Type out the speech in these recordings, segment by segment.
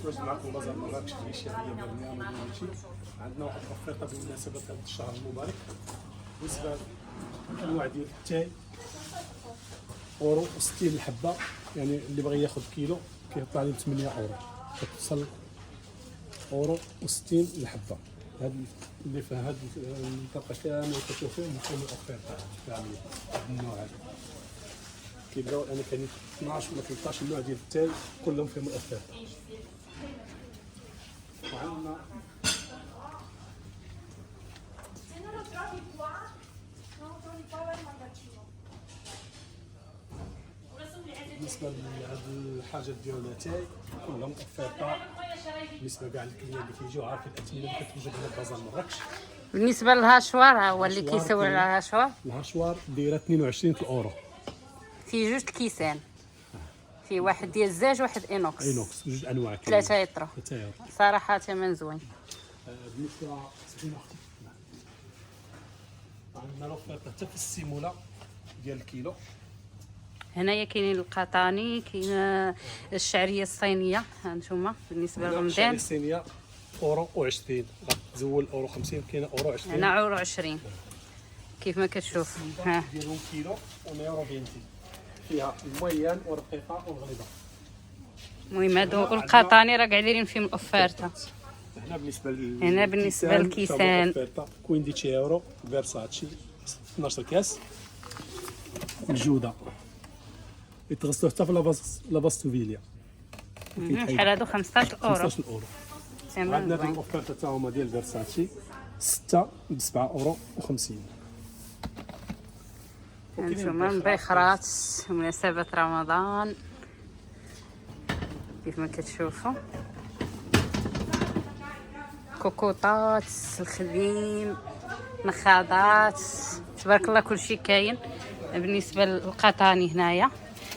واش معكم بازار مراكش في شهريه برنامج وهادشي. عندنا واحد الأوفيرطه بمناسبه هذا الشهر المبارك بالنسبه للانواع ديال التاي. اورو 60 الحبه، يعني اللي بغى ياخذ كيلو كيطلع ليه 8 اورو، كتوصل اورو و60 الحبه. هاد اللي في هاد المنطقه كامل كتشوف فيهم الاوفيرطه كاملين هاد النوع هذا. كيبداو انا كاين 12 ولا 13 نوع ديال التاي كلهم فيهم الاوفيرطه. وعندنا بالنسبه لهاد الحاجات ديال التاي كلهم اوفيرطه بالنسبه كاع الكليان اللي كيجيو عارفين الاثمنه اللي كتوجد هنا في بازار مراكش. بالنسبه للهاشوار ها هو اللي كيسول على الهاشوار. الهاشوار دايره 22 اورو. فيه جوج كيسان، فيه واحد ديال الزاج واحد انوكس. اينوكس جوج انواع 3 يطرو. 3 يطرو صراحه ثمن زوين. بالنسبه سيدنا اختي عندنا لوفيرطه حتى في السيموله ديال الكيلو. هنايا كاينين القطاني، كاين الشعريه الصينيه. ها نتوما بالنسبه الشعريه لرمضان الصينيه اورو و20، غتزول اورو 50، كاينه اورو 20. هنا اورو 20 كيف ما كتشوف. ها ديالهم كيلو و120 فيها المويان والرقيقه والغليظه. المهم هادو القطاني راه كاع دايرين فيهم الاوفيرتا. هنا بالنسبه للكيسان كوين دي تشيرو فيرساتشي 12 كاس الجوده يتغسلوا حتى في لاباستوفيليا. شحال هادو 15 اورو. 15 اورو. عندنا هاد الاوفيرتا تا هما ديال فيرساتشي 6 ب 7 اورو و50. هانتوما مبيخرات بمناسبة رمضان كيف ما كتشوفوا. كوكوطات، الخديم، نخاضات، تبارك الله كلشي كاين. بالنسبة للقطاني هنايا،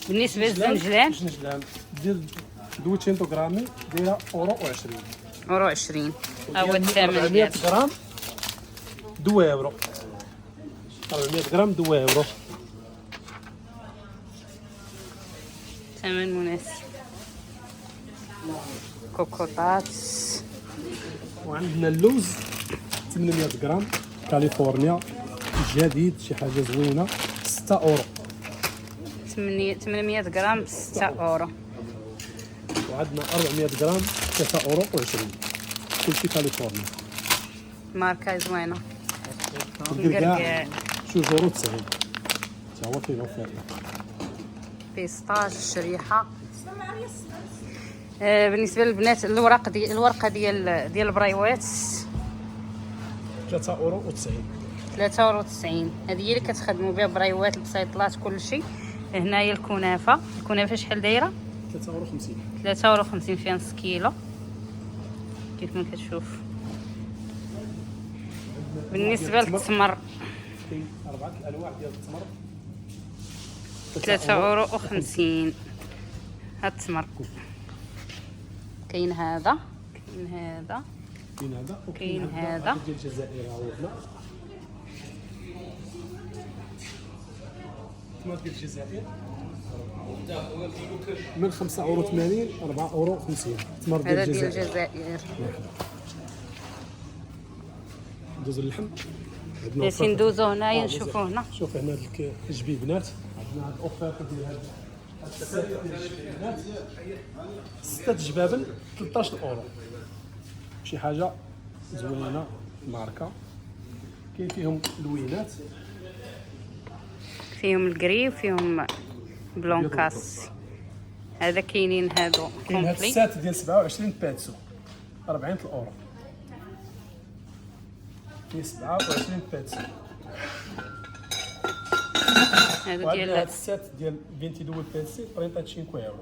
بالنسبة للزنجلان ديال 200 غرامي دايره اورو و20. اورو 20 ها هو الثمن 400 ديالها. غرام 2 اورو. 400 غرام 2 اورو. ثمن مناسب. كوكوطات. وعندنا اللوز 800 غرام كاليفورنيا جديد، شي حاجه زوينه 6 اورو. 800 غرام ب 6 اورو. وعندنا 400 غرام 3 اورو و20. كلشي كاليفورنيا. ماركة زوينة. الكركاع جوج اورو 90 تا هو فيه اوفيرطه. بيسطاج الشريحة. بالنسبة للبنات الورقة ديال البريوات 3 اورو و90. 3 اورو 90. هذه هي اللي كتخدموا بها بريوات البسيطلات كلشي. هنايا الكنافة شحال دايرة؟ 3 اورو 50. 3 اورو 50 فيها نص كيلو كيف ما كتشوف. بالنسبة للتمر كاين 4 الانواع ديال التمر 3 اورو و50. هاد التمر كاين هذا، كاين هذا، كاين هذا كاين هذا ديال الجزائر. ها هو هنا التمر ديال الجزائر من 5 اورو 80 4 اورو 50. التمر ديال هذا ديال الجزائر. الجزائر. ندوزو اللحم. جالسين ندوزو هنايا نشوفو هنا. شوف هنا الجبيبنات. عندنا هاد الاوفيرطه ديال هاد السته ديال الجبيبنات 6 جبابن 13 اورو. شي حاجه زوينه ماركه. كاين فيهم لوينات، فيهم الكري وفيهم بلونكاس. هذا كاينين هادو كاين هاد كومبلي. السات ديال 27 باتسو 40 اورو. فيه 27 باتسو. هادو وعندنا هاد ديال السات ديال 22 باتسي 35 اورو.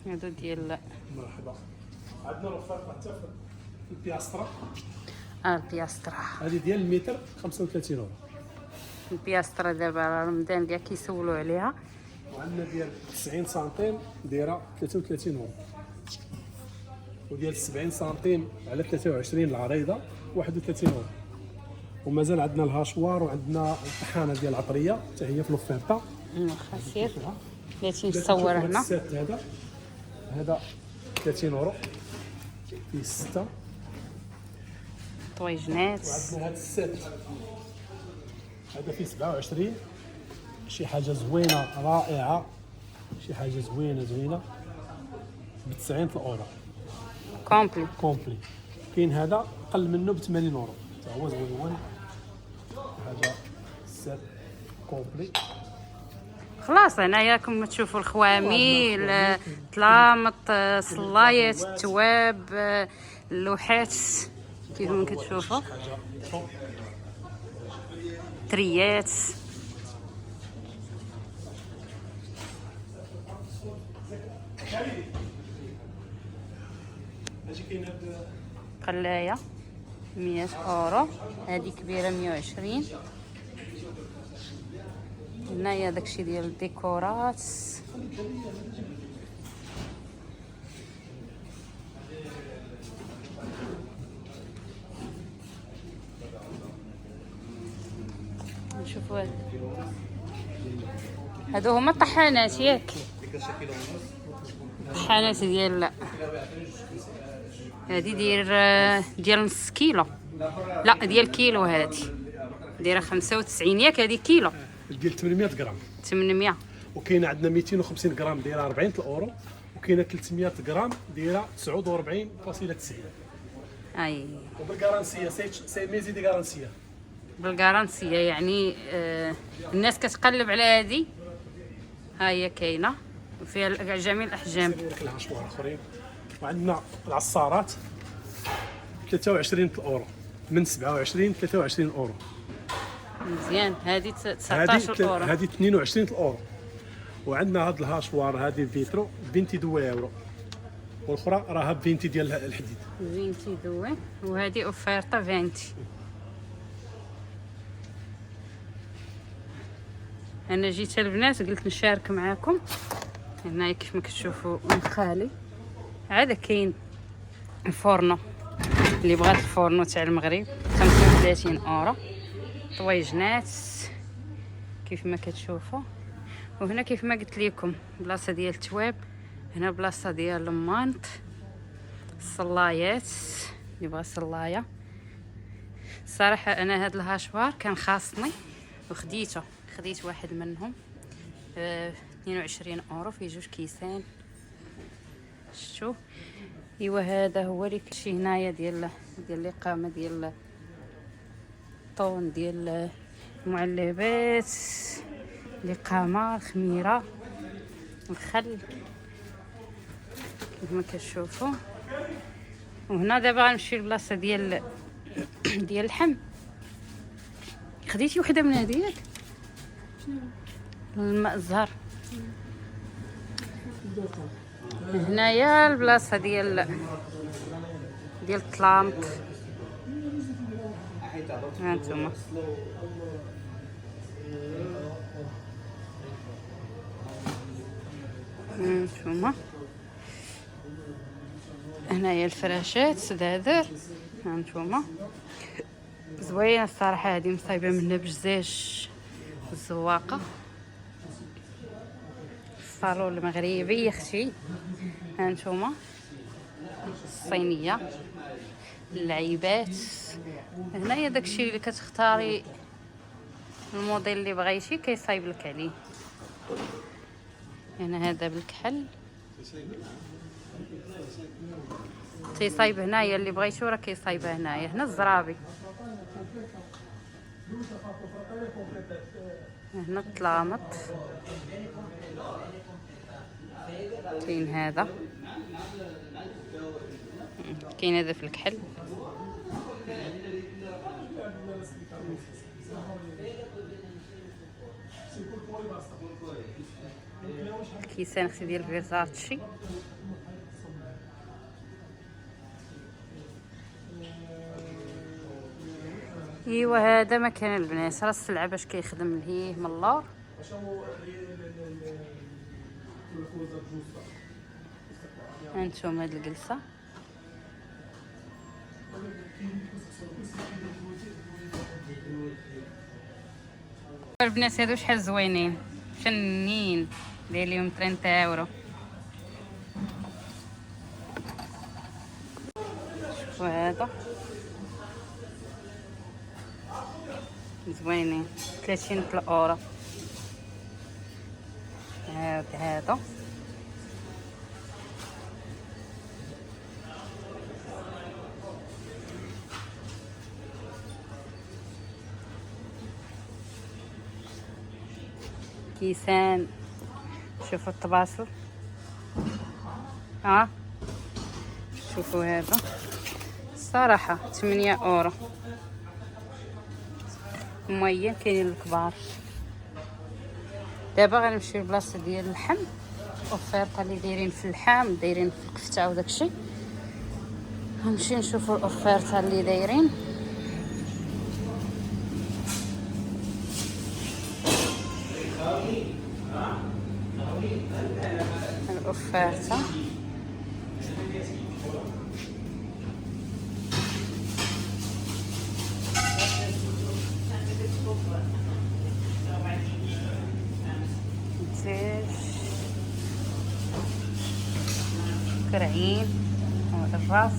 هادو ديال مرحبا. عندنا الاوفيرطه حتى في البياسترا. البياسترا. هذه ديال المتر 35 اورو. البياسترا دابا رمضان كاع كيسولوا عليها. وعندنا ديال 90 سنتيم دايره 33 اورو. وديال 70 سنتيم على 23 العريضه 31 اورو. ومازال عندنا الهاشوار وعندنا الطحانه ديال العطريه حتى هي في لوفيرطه. خسير بلاتي نصور هنا. السات هذا 30 اورو فيه 6. طويجنات. وعندنا هذا السات هذا فيه 27. شي حاجه زوينه رائعه، شي حاجه زوينه ب 90 اورو كومبلي. كاين هذا اقل منه ب 80 اورو حتى هو زوين. حاجه السات كومبلي. خلاص هنايا راكم تشوفوا الخوامي، الطلامط، الصلايات، التواب، اللوحات كيف ما كتشوفوا، تريات. اجي كاين هذا قلايه 100 اورو، هذه كبيره 120. هنايا داكشي ديال الديكورات. نشوفوا هادو هما الطحانات ياك، الطحانات ديال هادي ديال نص كيلو، لا ديال كيلو، هادي دايره 95 ياك، هادي كيلو ديال 800 غرام. 800. وكاينه عندنا 250 غرام دايره 40 اورو، وكاينه 300 غرام دايره 49.90. اي وبالكارانسيه سي ميزي دي كارانسيه. بالكارانسيه يعني الناس كتقلب على هادي، ها هي كاينه وفيها جميع الاحجام. لها شوار اخرين. وعندنا العصارات 23 اورو، من 27 23 اورو. مزيان. هذه 19 اورو، هذه 22 اورو. وعندنا هاد الهاشوار هذه فيترو 22 اورو، والاخرى راها ب 20 ديال الحديد. 22 وهذه اوفيرتا 20. انا جيت البنات قلت نشارك معاكم. هنا كيف ما كتشوفوا من خالي عاد كاين الفورنو، اللي بغات الفورنو تاع المغرب 35 اورو. طويجنات كيف ما كتشوفوا. وهنا كيف ما قلت لكم بلاصه ديال التواب، هنا بلاصه ديال المانط، الصلايات اللي بغى صلايه. الصراحه انا هاد الهاشوار كان خاصني وخديته، خديت واحد منهم 22 اورو في 2 كيسان. شفتوا؟ ايوا هذا هو اللي كاين هنايا ديال الاقامه ديال الطون ديال المعلبات، الاقامه، الخميره، الخل كيف ما كتشوفوا. وهنا دابا غنمشي لبلاصه ديال اللحم. خديتي وحده من هذيك الماء الزهر. هنايا البلاصه ديال الطلامط. ها انتما هنايا الفراشات سدادر. ها انتما زوينه الصراحه، هذه مصايبه منها بجزاج الزواقه. الصالون المغربي يا اختي. ها انتما الصينيه، اللعيبات. هنايا داكشي اللي كتختاري الموديل اللي بغيتي كيصايب لك عليه. هنا هذا بالكحل تيصايب هنايا، اللي بغيتو راه كيصايبه هنايا. هنا الزرابي، هنا الطلامط، كاين هذا، كاين هذا في الكحل. كيسان اختي ديال فيرزاتشي. ايوا هذا مكان البنات، راه السلعه باش كيخدم لهيه من اللور. هانتوما هاد الجلسه. البنات هادو شحال زوينين، فنين. داير ليهم 30 اورو. شوفوا هذا زوينين 30 اورو. هذا كيسان. شوفوا الطباصل، شوفوا هذا الصراحة 8 اورو. مميز. كاينين الكبار. دابا غنمشيو لبلاصه ديال اللحم، اوفيرطه اللي دايرين في اللحم، دايرين في الكفته وداكشي. غنمشي نشوفوا الاوفيرطه اللي دايرين. الاوفيرطه كرعين الراس.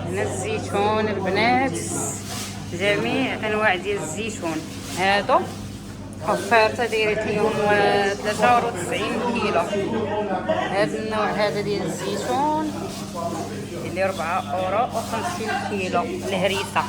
هنا الزيتون البنات، جميع انواع ديال الزيتون. هادو اوفيرطه دايرت ليهم 93 كيلو. هذا النوع هذا ديال الزيتون اللي 4 اورو و50 كيلو الهريسه.